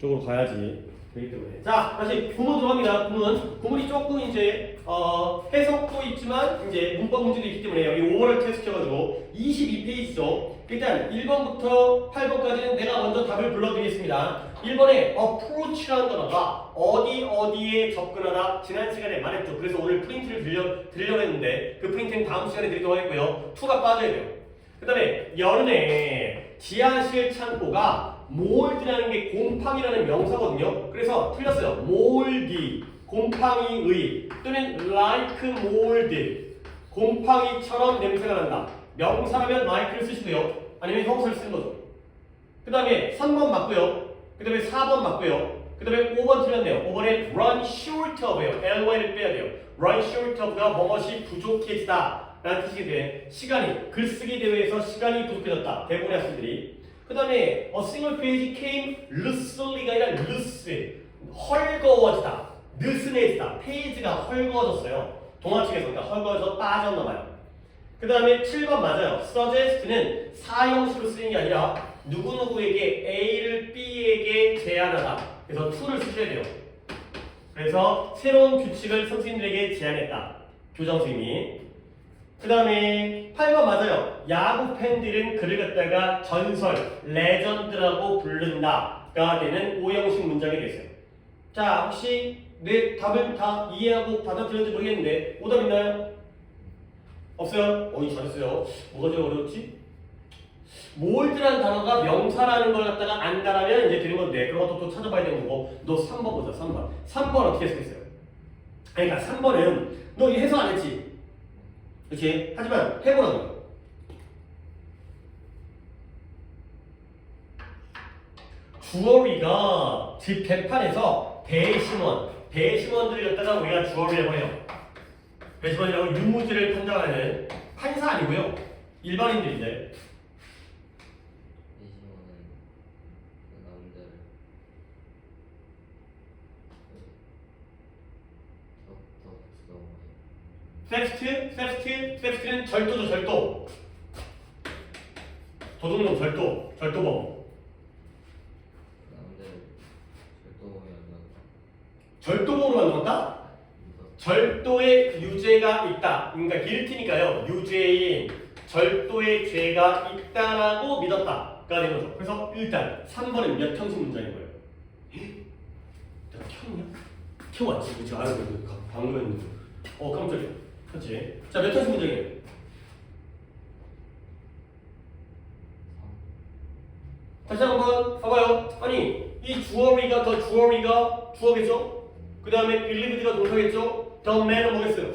쪽으로 가야지 되기 때문에. 자, 다시 구문 들어갑니다. 구문이 조금 이제 해석도 있지만 이제 문법 문제도 있기 때문에 여기 오버럴 테스트여가지고 22페이지죠. 일단 1번부터 8번까지는 내가 먼저 답을 불러드리겠습니다. 1번에 approach라는 단어가 어디에 접근하다 지난 시간에 말했죠. 그래서 오늘 프린트를 드리려고 했는데 그 프린트는 다음 시간에 드리도록 하겠고요. 2가 빠져야 돼요. 그 다음에 여름에 지하실 창고가 몰드라는 게 곰팡이라는 명사거든요. 그래서 틀렸어요. 몰디, 곰팡이의 또는 like mold, 곰팡이처럼 냄새가 난다. 명사라면 like를 쓰시고요. 아니면 형사를 쓰는 거죠. 그 다음에 3번 맞고요. 그 다음에 4번 맞고요. 그 다음에 5번 틀렸네요. 5번에 run short of예요. ly를 빼야 돼요. run short of가 무엇이 부족해지다 라는 뜻이 돼. 시간이, 글쓰기 대회에서 시간이 부족해졌다. 대부분의 학생들이. 그 다음에 a single page came loosely가 아니라 loose, 헐거워지다, 느슨해지다. 페이지가 헐거워졌어요. 동화책에서 그러니까 헐거워져서 빠졌나봐요. 그 다음에 7번 맞아요. suggest는 사형식으로 쓰는 게 아니라 누구누구에게 A를 B에게 제안하다. 그래서 to를 쓰셔야 돼요. 그래서 새로운 규칙을 선생님들에게 제안했다. 교장 선생님이. 그 다음에 8번 맞아요. 야구 팬들은 그를 갖다가 전설, 레전드라고 부른다가 되는 오형식 문장이 됐어요. 자, 혹시 내 답을 다 이해하고 받아들였는지 모르겠는데 오답 있나요? 없어요? 어이 잘했어요. 뭐가 제일 어려웠지? 몰드라는 단어가 명사라는 걸 갖다가 안다라면 이제 되는 건데 그런 것도 또 찾아봐야 되는 거고. 너 3번 보자. 3번. 3번 어떻게 해석했어요? 그러니까 3번은 너 이 해석 안 했지? 그렇지? 하지만 해보라고요. 주어리가 집 개판에서 배심원들을 갖다가 우리가 주어리라고 해요. 배심원이라고 유무죄를 판정하는 판사 아니고요. 일반인들인데. 섹스트는 절도죠, 절도. 도둑놈 절도범. 절도범으로 만들었다? 절도의 유죄가 있다. 그러니까 guilty니까요. 유죄인 절도의 죄가 있다라고 믿었다가 되는 거죠. 그래서 일단 3번은 몇 형식 문장인 거예요? 형이야? 형 왔지? 그치? 방금 했는데. 깜짝이야. 그렇지? 자, 몇 형식 문장이에요? 다시 한번 봐봐요. 아니, 이 주어리가 더 주어리가 주어겠죠? 그 다음에 believed가 동사겠죠? the man은 뭐겠어요?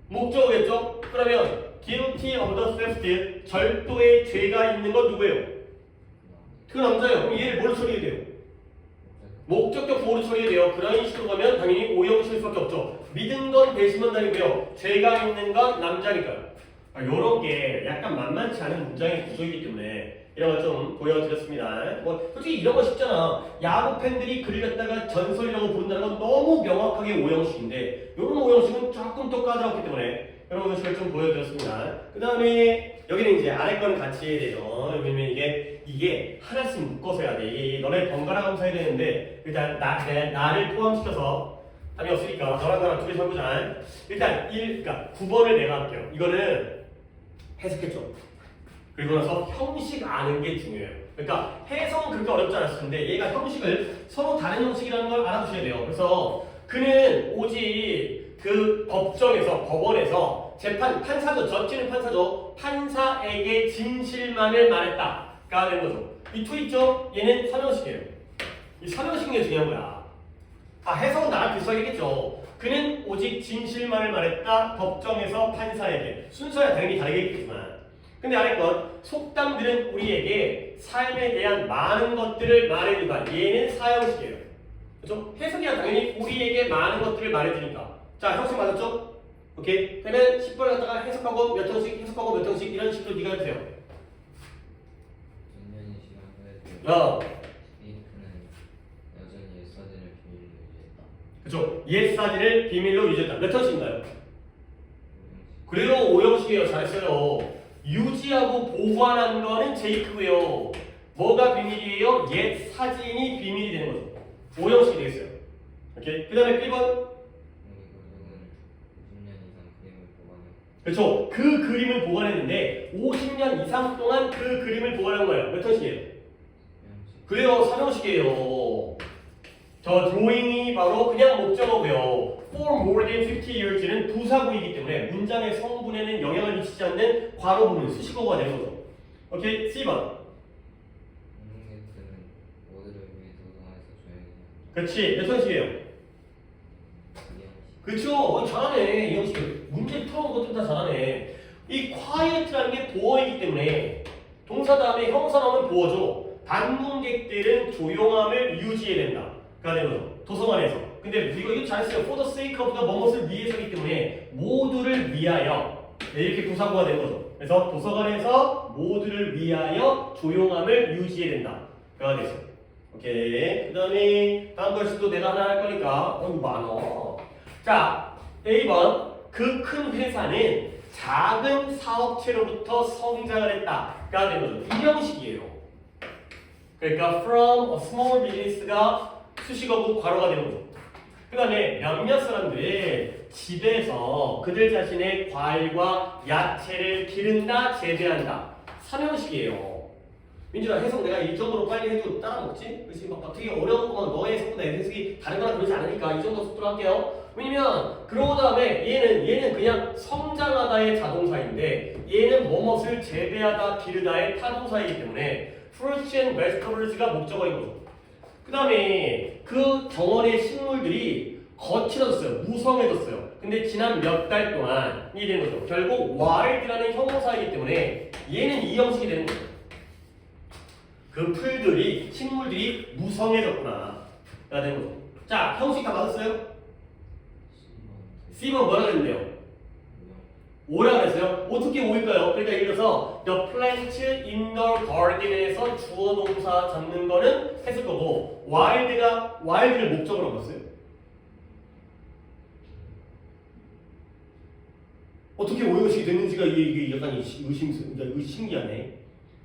목적어겠죠? 그러면 guilty of the theft, 절도의 죄가 있는 건 누구예요? 그 남자예요. 그럼 얘를 뭘로 처리해야 돼요? 목적격 보호로 처리해야 돼요. 그런 식으로 가면 당연히 오형식일 수밖에 없죠. 믿은 건 배심원단이고요. 죄가 있는 건 남자니까요. 요런 게 약간 만만치 않은 문장의 구조이기 때문에 이런 걸 좀 보여드렸습니다. 뭐 솔직히 이런 거 쉽잖아. 야구 팬들이 그를 갖다가 전설이라고 부른다는 건 너무 명확하게 오형식인데 이런 오형식은 조금 더 까다롭기 때문에 이런 오형식을 좀 보여드렸습니다. 그 다음에 여기는 이제 아래 거는 같이 해야 되죠. 왜냐면 이게 하나씩 묶어서 해야 돼. 너네 번갈아 가면서 해야 되는데 일단 나를 포함시켜서 답이 없으니까 너랑 나랑 둘이 해보자. 일단 그러니까 9번을 내가 할게요. 이거는 해석했죠. 그리고 나서 형식 아는 게 중요해요. 그러니까 해석은 그렇게 어렵지 않았을 텐데 얘가 형식을 서로 다른 형식이라는 걸 알아두셔야 돼요. 그래서 그는 오직 그 법원에서 판사죠. 저지는 판사죠. 판사에게 진실만을 말했다가 되는 거죠. 이 투 있죠? 얘는 삼형식이에요. 이 삼형식이 중요한 거야. 해석은 나랑 비슷하겠죠. 그는 오직 진실만을 말했다. 법정에서 판사에게. 순서야 당연히 다르겠지만. 근데 아래 것 속담들은 우리에게 삶에 대한 많은 것들을 말해주다. 얘는 사형식이에요. 그렇죠? 해석이야 당연히 우리에게 많은 것들을 말해주니까. 자, 형식 맞았죠? 오케이. 그러면 10번을 갖다가 해석하고 몇 형식, 해석하고 몇 형식 이런 식으로 네가 해주세요. 그렇죠. 옛 사진을 비밀로 유지했다. 몇 형식인가요? 그래요. 5형식이에요. 잘했어요. 유지하고 보관하는 거는 제이크고요. 뭐가 비밀이에요? 옛 사진이 비밀이 되는 거죠. 오형식이 되겠어요. 오케이. 그 다음에 B번. 그렇죠. 그 그림을 보관했는데 50년 이상 동안 그 그림을 보관한 거예요. 몇 형식이에요? 그래요. 3형식이에요. 저 드로잉이 바로 그냥 목적어고요. For more than 50 years는 부사구이기 때문에 문장의 성분에는 영향을 미치지 않는 괄호 부분 수식어가 되는 거죠. 오케이. C번. 그렇지. 몇 형식이에요? 그렇죠. 잘하네. 이 형식. 문제 풀어온 것들 다 잘하네. 이 quiet라는 게 보어이기 때문에 동사 다음에 형사 나오면 보어죠. 방문객들은 조용함을 유지해야 된다. 가 되는 거죠. 도서관에서. 근데 이거 잘했어요. For the sake of가 뭐뭇을 위해서이기 때문에 모두를 위하여. 네, 이렇게 부사구가 되는 거죠. 그래서 도서관에서 모두를 위하여 조용함을 유지해야 된다. 가 되죠. 오케이. 그 다음에 다음 글씨도 내가 하나 할 거니까 이거 많어. 자, A번. 그 큰 회사는 작은 사업체로부터 성장을 했다가 되는 거죠. 이 형식이에요. 그러니까 from a small business가 수식어고 괄호가 되는 거죠. 그 다음에 몇몇 사람들이 집에서 그들 자신의 과일과 야채를 기른다, 재배한다. 3형식이에요. 민준아, 해석 내가 이 정도로 빨리 해도 따라 먹지? 그렇지? 막 되게 어려운 거만 너의 해석보다 내 해석이 다른 거랑 그러지 않으니까 이 정도 속도로 할게요. 왜냐면 그러고 다음에 얘는 그냥 성장하다의 자동사인데 얘는 뭐뭇을 재배하다, 기르다의 타동사이기 때문에 fruits and vegetables가 목적어인 거죠. 그 다음에 그 정원의 식물들이 거칠어졌어요. 무성해졌어요. 근데 지난 몇 달 동안 이게 되는 거죠. 결국 wild라는 형용사이기 때문에 얘는 이 형식이 되는 거죠. 그 풀들이, 식물들이 무성해졌구나. 가 되는 거죠. 자, 형식 다 맞았어요? C번 뭐라 그랬는데요? 오라 그랬어요? 어떻게 오일까요? 그러니까 예를 들어서 the plant in the garden에서 주어 동사 잡는 거는 했을 거고 wild를 목적으로 봤어요? 어떻게 오형식이 됐는지가 이게 약간 신기하네.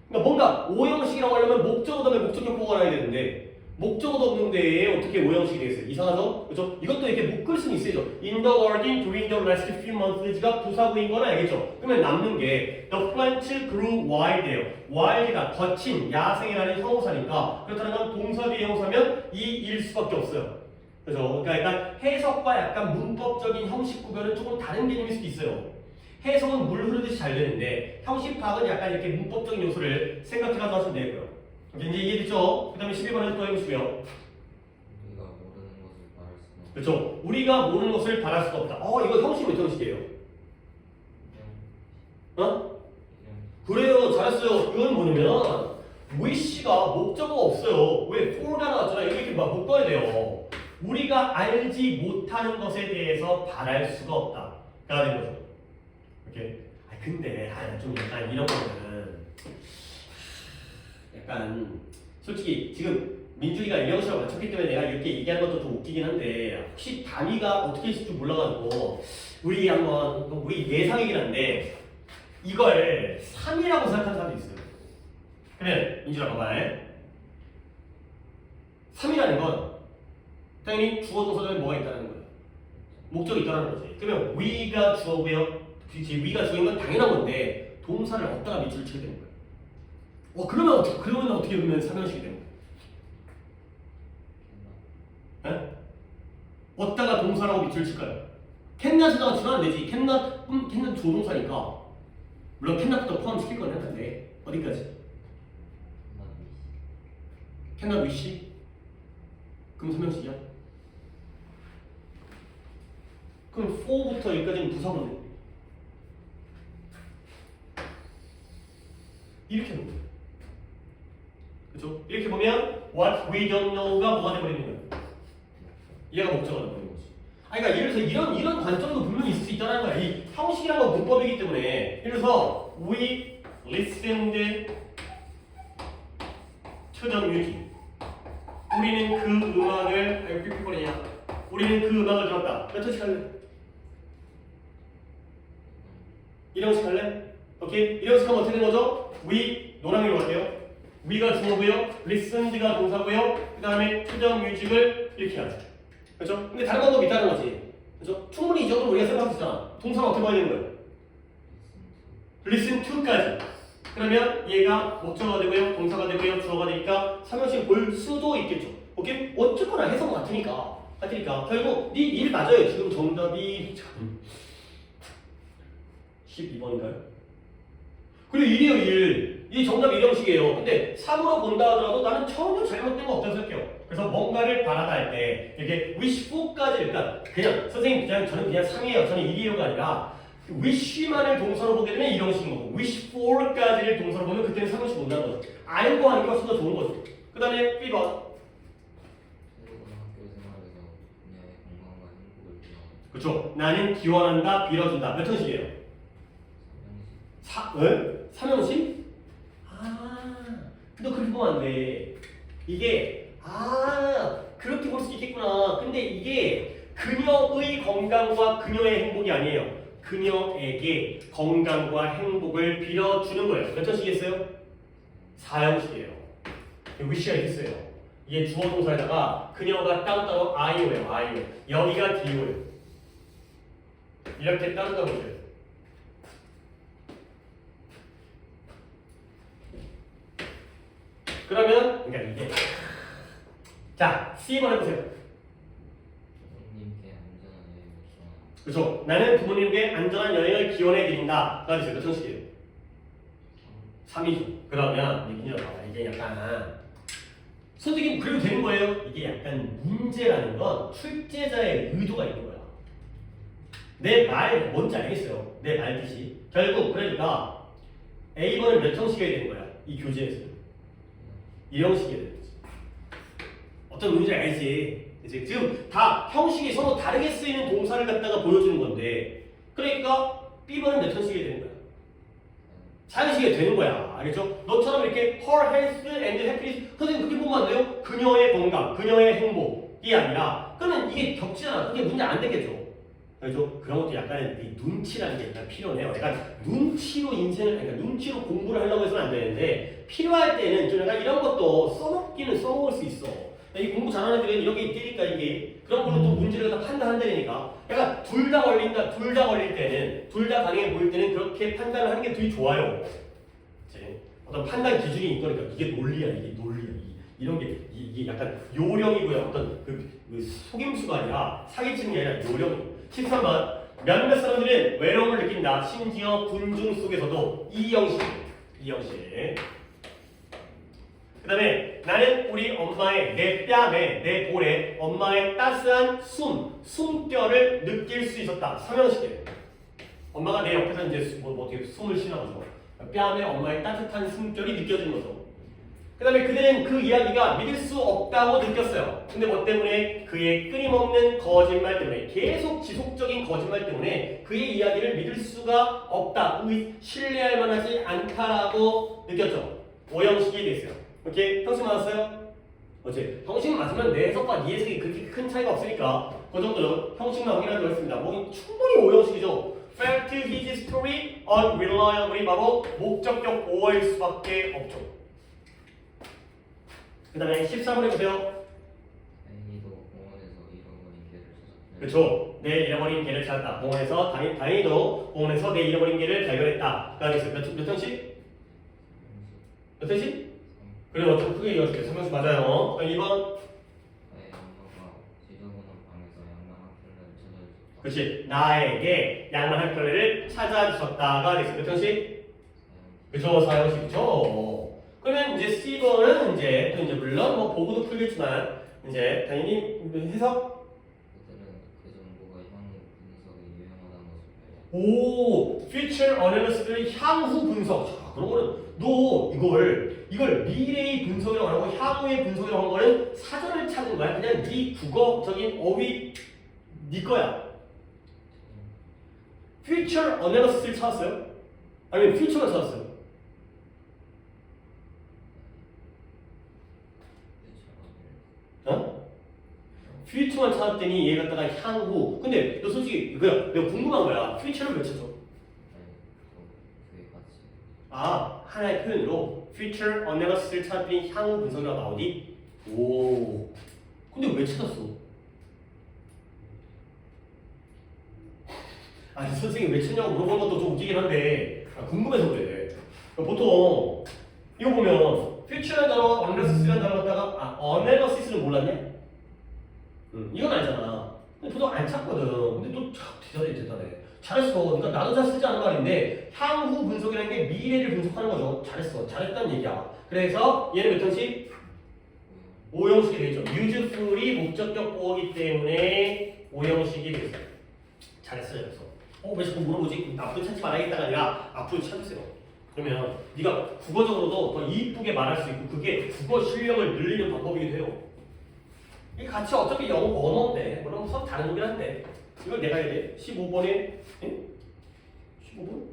그러니까 뭔가 오형식이라고 하려면 목적어 다음에 목적격 보고 나야 되는데 목적어도 없는데 어떻게 오형식이 되겠어요? 이상하죠? 그렇죠? 이것도 이렇게 묶을 수는 있어요. In the garden during the last few months가 부사구인 건 알겠죠? 그러면 남는 게 the plant grew wild예요. wild가 거친, 야생이라는 형용사니까 그렇다는 건 동사 뒤에 형용사면 이일 수밖에 없어요. 그렇죠? 그러니까 약간 해석과 약간 문법적인 형식 구별은 조금 다른 개념일 수도 있어요. 해석은 물 흐르듯이 잘 되는데 형식 파악은 약간 이렇게 문법적인 요소를 생각해가지고 하시면 되고요. 이제 이해됐죠? 그 다음에 11번에 또 해보시고요. 그렇죠. 우리가 모르는 것을 바랄 수가 없다. 이거 형식 몇 형식이에요? 그래요. 잘했어요. 이건 뭐냐면 wish가 목적어가 없어요. 왜? for가 나왔잖아요. 이렇게 막 묶어야 돼요. 우리가 알지 못하는 것에 대해서 바랄 수가 없다. 가 되는 거죠. 오케이. 근데 좀 약간 이런 거는 약간 솔직히 지금 민준이가 이형식을 맞췄기 때문에 내가 이렇게 얘기하는 것도 좀 웃기긴 한데 혹시 단위가 어떻게 있을 줄 몰라가지고 우리 한번 우리 예상이긴 한데 이걸 3이라고 생각하는 사람도 있어요. 그러면 민준아 봐봐. 3이라는 건 당연히 주어 동사 다음에 뭐가 있다는 거예요. 목적이 있다는 거지. 그러면 we가 주어고요. 그렇지. we가 주어인 건 당연한 건데 동사를 어디다가 밑줄 치게 되는 거예요. 그러면 어떻게 보면 3형식이 되는 거예요? 네? 어디다가 동사라고 밑줄 칠까요? 캔낫에다가 치면 안 되지. 캔낫 조동사니까 물론 캔낫부터 포함시킬 건 했는데 어디까지? 캔낫 위시? 그럼 3형식이야? 그럼 4부터 여기까지는 부사구네. 이렇게 보면 그렇죠? 이렇게 보면 what we don't know가 뭐가 돼버리는 거예요? 얘가 목적어가 돼버리는 거지. 그러니까 예를 들어서 이런 관점도 분명히 있을 수 있다는 거야. 이 형식이라는 건 문법이기 때문에 예를 들어서 we listened to the music. 우리는 그 음악을 삐삐거리냐? 우리는 그 음악을 들었다. 몇 초씩 할래? 이런 식 할래? 오케이? 이런 식 하면 어떻게 되는 거죠? we 노랑이로 갈게요. we가 주어고요, listened가 동사고요, 그 다음에 to the music을 이렇게 하죠. 그렇죠? 근데 다른 방법이 있다는 거지. 그렇죠? 충분히 이 정도로 우리가 생각할 수 있잖아. 동사가 어떻게 봐야 되는 거예요? listen to까지. 그러면 얘가 목적어가 되고요, 동사가 되고요, 주어가 되니까 3형식 볼 수도 있겠죠. 오케이? 어쨌거나 해석은 같으니까. 결국 네 일 맞아요. 지금 정답이 12번인가요? 그리고 1이에요, 1. 이 정답 1형식이에요. 근데 3으로 본다 하더라도 나는 전혀 잘못된 거 없다고 생각해요. 그래서 뭔가를 바라다 할 때 이렇게 wish for까지 일단 그냥 선생님 저는 그냥 3이에요. 저는 1이에요가 아니라 wish만을 동사로 보게 되면 1형식인 거고 wish for까지를 동사로 보면 그때는 3형식 못 나는 거죠. 알고 하는 게 훨씬 더 좋은 거죠. 그 다음에 B번. 그렇죠. 나는 기원한다, 빌어준다. 몇 형식이에요? 3형식? 너 그렇게 보면 안 돼. 이게 그렇게 볼 수 있겠구나. 근데 이게 그녀의 건강과 그녀의 행복이 아니에요. 그녀에게 건강과 행복을 빌어주는 거예요. 몇 형식이겠어요? 4형식이에요. wish가 있어요. 이게 주어 동사에다가 그녀가 따로따로 I오예요. I오. 여기가 D오예요. 이렇게 따로따로 보세요. 그러면 그러니까 이게 자 C번 해보세요. 그렇죠. 나는 부모님께 안전한 여행을 기원해 드린다. 가 됐어요. 몇 형식이에요? 3이죠. 그러면 이게 약간 솔직히 그래도 되는 거예요. 이게 약간 문제라는 건 출제자의 의도가 있는 거야. 내 말 뭔지 알겠어요. 내 말 뜻이. 결국 그러니까 A번은 몇 형식이 되는 거야? 이 교재에서. 1형식이 되는 거지. 어떤 문제를 알지. 이제 지금 다 형식이 서로 다르게 쓰이는 동사를 갖다가 보여주는 건데 그러니까 B번은 몇 형식이 되는 거야? 4형식이 되는 거야. 알겠죠? 너처럼 이렇게 her health and happiness 선생님 그렇게 보면 안 돼요? 그녀의 건강, 그녀의 행복이 아니라 그러면 이게 겹치잖아. 그게 문제 안 되겠죠? 그렇죠? 그런 것도 약간의 눈치라는 게 약간 필요해요. 약간 눈치로 인생을, 그러니까 눈치로 공부를 하려고 해서는 안 되는데 필요할 때는 좀 약간 이런 것도 써먹기는 써먹을 수 있어. 이 공부 잘하는 애들은 이런 게 있으니까 이게 그런 걸로 또 문제를 다 판단한다니까. 약간 둘 다 걸린다, 둘 다 걸릴 때는 둘 다 가능해 보일 때는 그렇게 판단을 하는 게 되게 좋아요. 이제 어떤 판단 기준이 있거니까 이게 논리야, 이게 논리야. 이런 게 이게 약간 요령이고요. 어떤 그 속임수가 아니라 사기치는 게 아니라 요령. 13번 몇몇 사람들은 외로움을 느낀다. 심지어 군중 속에서도 이 형식. 그 다음에 나는 우리 엄마의 내 뺨에 내 볼에 엄마의 따스한 숨결을 느낄 수 있었다. 3형식이에요. 엄마가 내 옆에서 이제 어떻게 숨을 쉬나보죠. 뺨에 엄마의 따뜻한 숨결이 느껴지는 거죠. 그 다음에 그들은 그 이야기가 믿을 수 없다고 느꼈어요. 근데 뭐 때문에? 그의 끊임없는 거짓말 때문에, 계속 지속적인 거짓말 때문에 그의 이야기를 믿을 수가 없다, 신뢰할 만하지 않다라고 느꼈죠. 5형식이 됐어요. 오케이? 형식 맞았어요? 어째? 형식 맞으면 내 해석과 네 해석이 그렇게 큰 차이가 없으니까 그 정도는 형식만 확인하기로 했습니다. 뭐 충분히 5형식이죠. Fact his story unreliably 바로 목적격 5일 수밖에 없죠. 그 다음에 13번 해보세요. 그렇죠. 내 잃어버린 개를 찾았다. 공원에서 다행히도 공원에서 내 잃어버린 개를 발견했다. 그 다음에 몇 형식? 몇 형식? 그래 좀 크게 이어줄게. 3형식 맞아요. 2번. 그렇지. 나에게 양말 한 켤레를 찾아주셨다가 됐어. 몇 형식? 그렇죠. 4형식. 그렇죠. 그러면 이제 C번은 이제 물론 뭐 보고도 풀겠지만 이제 당연히 해석. 오, future analysis의 향후 분석. 자, 그런 거는 너 이걸 미래의 분석이라고 하고 향후의 분석이라고 하는 거는 사전을 찾은 거야. 그냥 네 국어적인 어휘 네 거야. future analysis를 찾았어요? 아니면 future만 찾았어요? 퓨처만 찾았더니 얘 갖다가 향후. 근데 너 솔직히 내가 궁금한 거야. 퓨처를 왜 찾아? 하나의 표현으로. future analysis를 찾은 향후 분석이라고 나오니? 오. 근데 왜 찾았어? 아니 선생님 왜 찾냐고 물어보는 것도 좀 웃기긴 한데 궁금해서 그래. 보통 이거 보면 future라는 단어, analysis라는 단어 갖다가 analysis는 몰랐냐? 이건 알잖아. 근데 보통 안 찾거든. 근데 또 대단해. 잘했어. 그러니까 나도 잘 쓰지 않은 말인데 향후 분석이라는 게 미래를 분석하는 거죠. 잘했어. 잘했다는 얘기야. 그래서 얘는 몇 형식? 5형식이 되죠. useful이 목적격 보호기 때문에 5형식이 되죠. 잘했어요. 왜 자꾸 물어보지? 앞으로 찾지 말아야겠다가 아니라 앞으로 찾으세요. 그러면 네가 국어적으로도 더 이쁘게 말할 수 있고 그게 국어 실력을 늘리는 방법이기도 해요. 이 같이 어차피 영어 언어인데 그럼 서로 다른 거긴 한데 이걸 내가 해야 돼. 15번에 15번?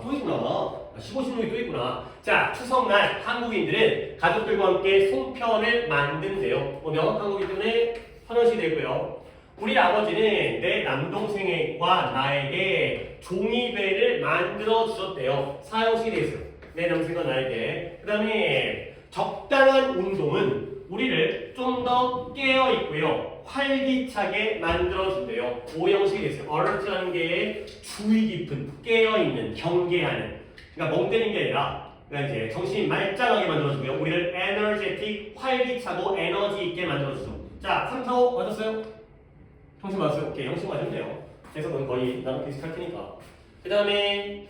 또 있구나. 15, 16이 또 있구나. 자, 추석날 한국인들은 가족들과 함께 송편을 만든대요. 명확한 거기 때문에 선언식이 되고요. 우리 아버지는 내 남동생과 나에게 종이배를 만들어 주셨대요. 사형식이 되어 있어요. 내 남동생과 나에게. 그 다음에 적당한 운동은 우리를 좀 더 깨어 있고요. 활기차게 만들어준대요. 5형식이 됐어요. alert라는 게 주의 깊은, 깨어있는, 경계하는. 그러니까 멍 때리는 게 아니라 그냥 이제 정신이 말짱하게 만들어주고요. 우리를 energetic, 활기차고 에너지 있게 만들어주죠. 자, 3, 4, 5 맞았어요? 형식 맞았어요? 오케이, 형식 맞았네요. 그래서 그건 거의 나랑 비슷할 테니까. 그 다음에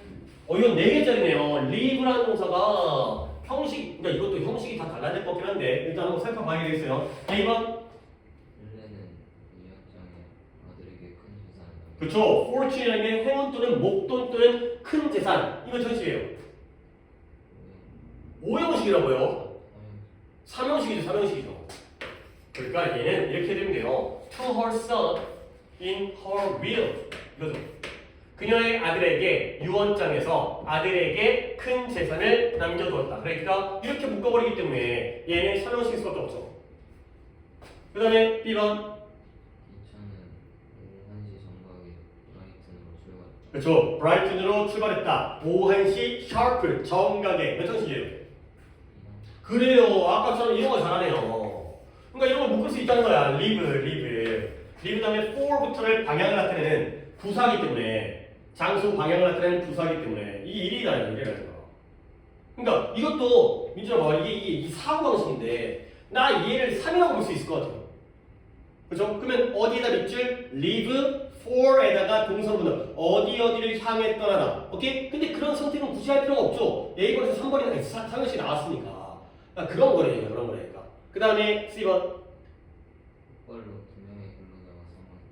이건 4개짜리네요. live라는 동사가 형식, 그러니까 이것도 형식이 다 달라야 될 것 같긴 한데 일단 한번 살펴봐야 되겠어요. 1번 그쵸. fortune이라는 게 행운 또는 목돈 또는 큰 재산. 이거 전식이에요. 5형식이라고요. 3형식이죠. 3형식이죠. 그러니까 얘는 이렇게 되면 돼요. To her son in her will. 이거죠. 그녀의 아들에게 유언장에서 아들에게 큰 재산을 남겨두었다. 그러니까 이렇게 묶어버리기 때문에 얘는 3형식일 수밖에 없죠. 그 다음에 B번 그렇죠. 브라이튼으로 출발했다. 오후 1시 샤프 정각에 몇 형식이에요? 그래요. 아까처럼 이런 거 잘하네요. 그러니까 이런 거 묶을 수 있다는 거야. live 다음에 for부터를 방향을 나타내는 부사기 때문에 장소 방향을 나타내는 부사기 때문에 이게 일이다. 그러니까 이것도 민준아 봐봐. 이게 사고방식인데 나 얘를 3이라고 볼 수 있을 것 같아요. 그렇죠? 그러면 어디에다 밑줄? live for에다가 동사문을 어디를 향해 떠나다. 오케이? 근데 그런 선택은 굳이 할 필요가 없죠. A번에서 3번이나 3형씩 나왔으니까. 그러니까 그런 거래요. 그런 거래니까. 그 다음에 C번.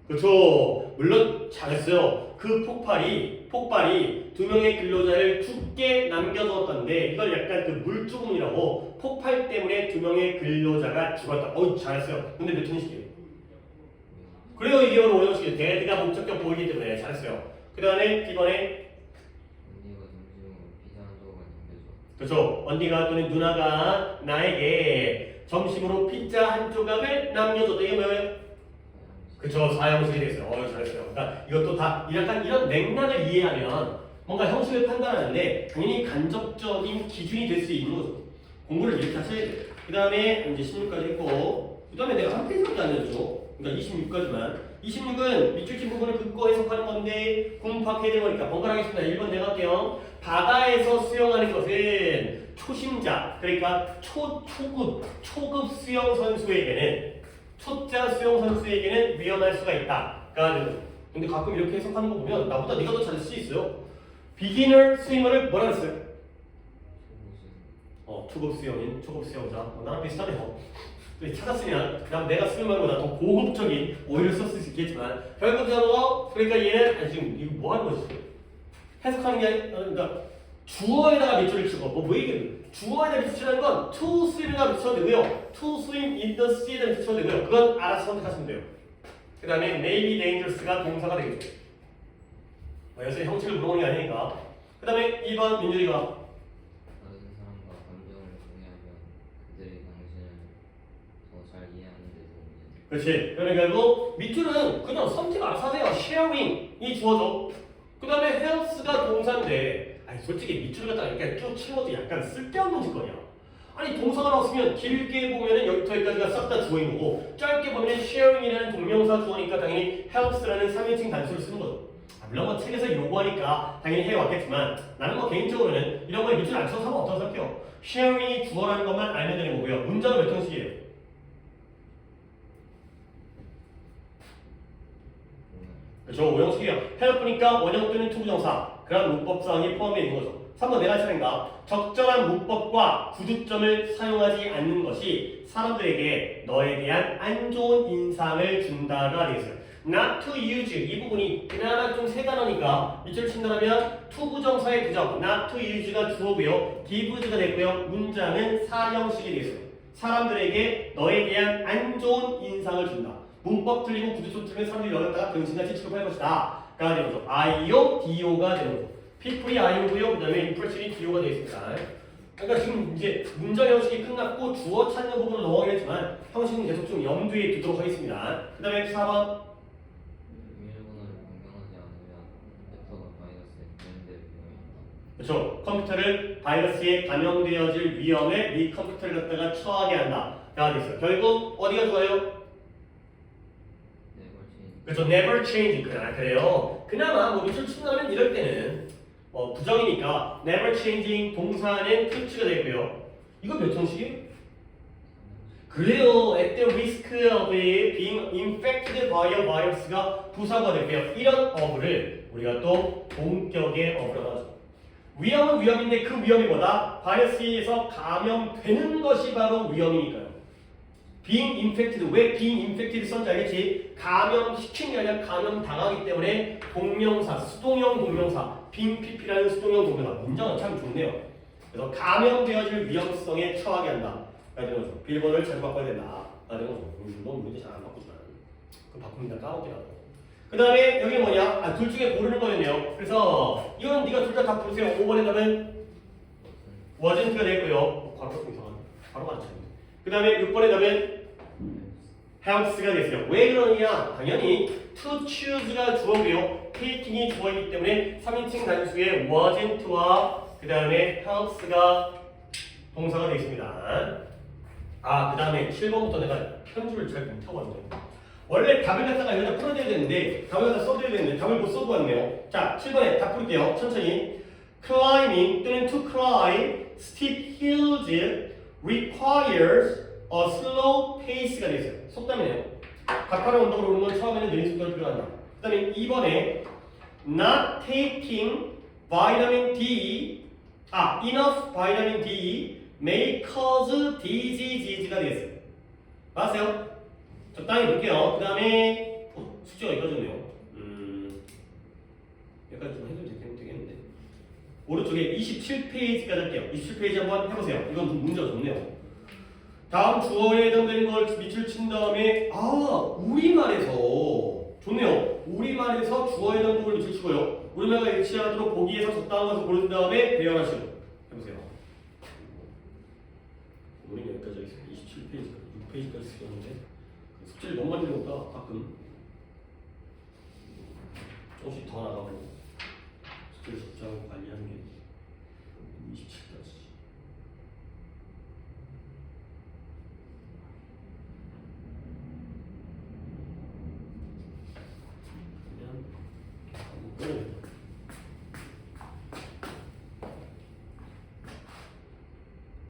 그렇죠. 물론 잘했어요. 그 폭발이 2명의 근로자를 죽게 남겨두었던데 이걸 약간 그 물주금이라고 폭발 때문에 2명의 근로자가 죽었다. 잘했어요. 근데 몇 형식이에요? 그래요. 이게 바로 5형식이에요. 대드가 목적격 보이기 때문에 잘했어요. 그 다음에 D번에 그렇죠. 언니가 또는 누나가 나에게 점심으로 피자 한 조각을 남겨줬다. 이게 뭐예요? 그쵸. 4형식이 됐어요. 잘했어요. 그러니까 이것도 다 약간 이런 맥락을 이해하면 뭔가 형식을 판단하는데 당연히 간접적인 기준이 될 수 있는 거죠. 공부를 이렇게 하셔야 돼요. 그 다음에 이제 16까지 했고 그 다음에 내가 한 페이지밖에 안 해줬죠. 그러니까 26까지만 26은 밑줄 친 부분을 긋고 해석하는 건데 궁팍해야 되는 거니까 번갈아가겠습니다. 1번 내가 할게요. 바다에서 수영하는 것은 초심자 그러니까 초급 수영 선수에게는 초짜 수영 선수에게는 위험할 수가 있다. 근데 가끔 이렇게 해석하는 거 보면 나보다 네가 더 잘할 수 있어요. 비기너 스위머를 뭐라 그랬어요? 초급 수영자. 나랑 비슷하네요. 찾았으면 내가 쓰는 말보다 더 고급적인 오해를 썼을 수 있겠지만 결국적으로 그러니까 얘는 지금 이거 뭐 하는 거지? 해석하는 게 아니라 그러니까 주어에다가 밑줄을 치고 뭐 얘기해? 주어에다 밑줄이라는 건 to swim에다 붙여도 되고요. to swim in the sea에다 붙여도 되고요. 그건 알아서 선택하시면 돼요. 그 다음에 may be dangerous가 동사가 되겠죠. 여기서 형식을 물어보는 게 아니니까. 그 다음에 2번 민준이가 다른 사람과 감정을 공유하면 그들이 당신을 더 잘 이해하는 데 도움이 된다. 그렇지. 그러니까 결국 밑줄은 그냥 선택 알아서 하세요. sharing이 주어져. 그 다음에 health가 동사인데 아니 솔직히 밑줄 갖다가 이렇게 쭉 치는 것도 약간 쓸데없는 짓거리야. 아니 동사가 나왔으면 길게 보면은 여기부터 여기까지가 싹 다 주어인 거고 짧게 보면은 sharing이라는 동명사 주어니까 당연히 helps라는 3인칭 단수를 쓰는 거죠. 물론 뭐 책에서 요구하니까 당연히 해왔겠지만 나는 뭐 개인적으로는 이런 거에 밑줄 안 쳐서 상관없다고 생각해요. sharing이 주어라는 것만 알면 되는 거고요. 문장은 몇 형식이에요? 그렇죠. 5형식이에요. help니까 원형 또는 투부정사 그런 문법사항이 포함되어 있는 거죠. 3번 내가 할 차례인가? 적절한 문법과 구두점을 사용하지 않는 것이 사람들에게 너에 대한 안 좋은 인상을 준다가 되겠어요. Not to use 이 부분이 그나마 좀 세 단어니까 밑줄 친다면 투부정사의 부정 not to use가 주어고요. give가 됐고요. 문장은 4형식이 되겠어요. 사람들에게 너에 대한 안 좋은 인상을 준다. 문법 틀리고 구두점 틀리면 사람들이 너를 갖다가 병신같이 취급할 것이다. 가 되는 거죠. I오, Do가 되는 거죠. people이 I오고요. 그 다음에 impression이 Do가 되어 있습니다. 그러니까 지금 이제 문장 형식이 끝났고 주어 찾는 부분으로 넘어가겠지만 형식은 계속 좀 염두에 두도록 하겠습니다. 그 다음에 4번 비밀번호를 변경하지 않으면 컴퓨터가 바이러스에 감염될 위험이 있다. 그렇죠. 컴퓨터를 바이러스에 감염되어질 위험에 네 컴퓨터를 갖다가 처하게 한다. 가 되어 있어요. 결국 어디가 좋아요? 그렇죠. never change. 그래요. 그나마 뭐 밑줄 친다면 이럴 때는 부정이니까 never changing 동사는 future가 되고요. 이거 몇 형식이에요? 그래요. at the risk of being infected by a virus가 부사가 되고요. 이런 어부를 우리가 또 본격의 어부라고 하죠. 위험은 위험인데 그 위험이 뭐다? 바이러스에서 감염되는 것이 바로 위험이니까요. being infected, 왜 being infected 썼는지 알겠지? 감염시킨 게 아니라 감염당하기 때문에 동명사, 수동형 동명사 being pp라는 수동형 동명사 문장은 참 좋네요. 그래서 감염되어질 위험성에 처하게 한다. 라는 거죠. 비밀번호를 자주 바꿔야 된다. 라는 거죠. 넌 문제 잘 안 바꾸지만 그거 바꿉니다. 까먹기라도. 그 다음에 여기 뭐냐? 둘 중에 고르는 거였네요. 그래서 이거는 네가 둘 다 부르세요. 5번에 답은 wasn't가 되고요. 바로 이상하네. 바로 맞췄네. 그 다음에 6번에 답은 helps가 됐어요. 왜 그러느냐? 당연히 to choose가 주어고요. taking이 주어이기 때문에 3인칭 단수에 wasn't와 그 다음에 helps가 동사가 되어 있습니다. 그 다음에 7번부터 내가 편집을 잘 못하고 왔네요. 원래 답을 갖다가 여기다 풀어줘야 되는데 답을 갖다 써줘야 되는데 답을 못 써고 왔네요. 자, 7번에 답 풀게요. 천천히. Climbing 또는 to climb steep hills requires a slow pace가 되어 있어요. 속담이네요. 가파른 언덕으로 오는 건 처음에는 느린 속도를 필요한다. 그 다음에 2번에 not taking vitamin D enough vitamin D may cause disease가 되겠어요. 맞아요? 적당히 볼게요. 그 다음에 숙제가 이거졌네요. 여기까지 좀 해도 되겠는데 오른쪽에 27페이지까지 할게요. 27페이지 한번 해보세요. 이건 문제가 좋네요. 다음 주어에 해당되는 걸 밑줄 친 다음에 우리말에서 좋네요. 우리말에서 주어에 해당되는 부분을 밑줄 치고요. 우리말과 일치하도록 보기에서 적당한 것을 고른 다음에 배열하시고 해보세요. 우리 여기까지 하겠습니다. 27페이지까지 6페이지까지 쓰였는데 숙제를 너무 많이 내니까 가끔 조금씩 더 나가고 숙제를 적절하게 관리하는 게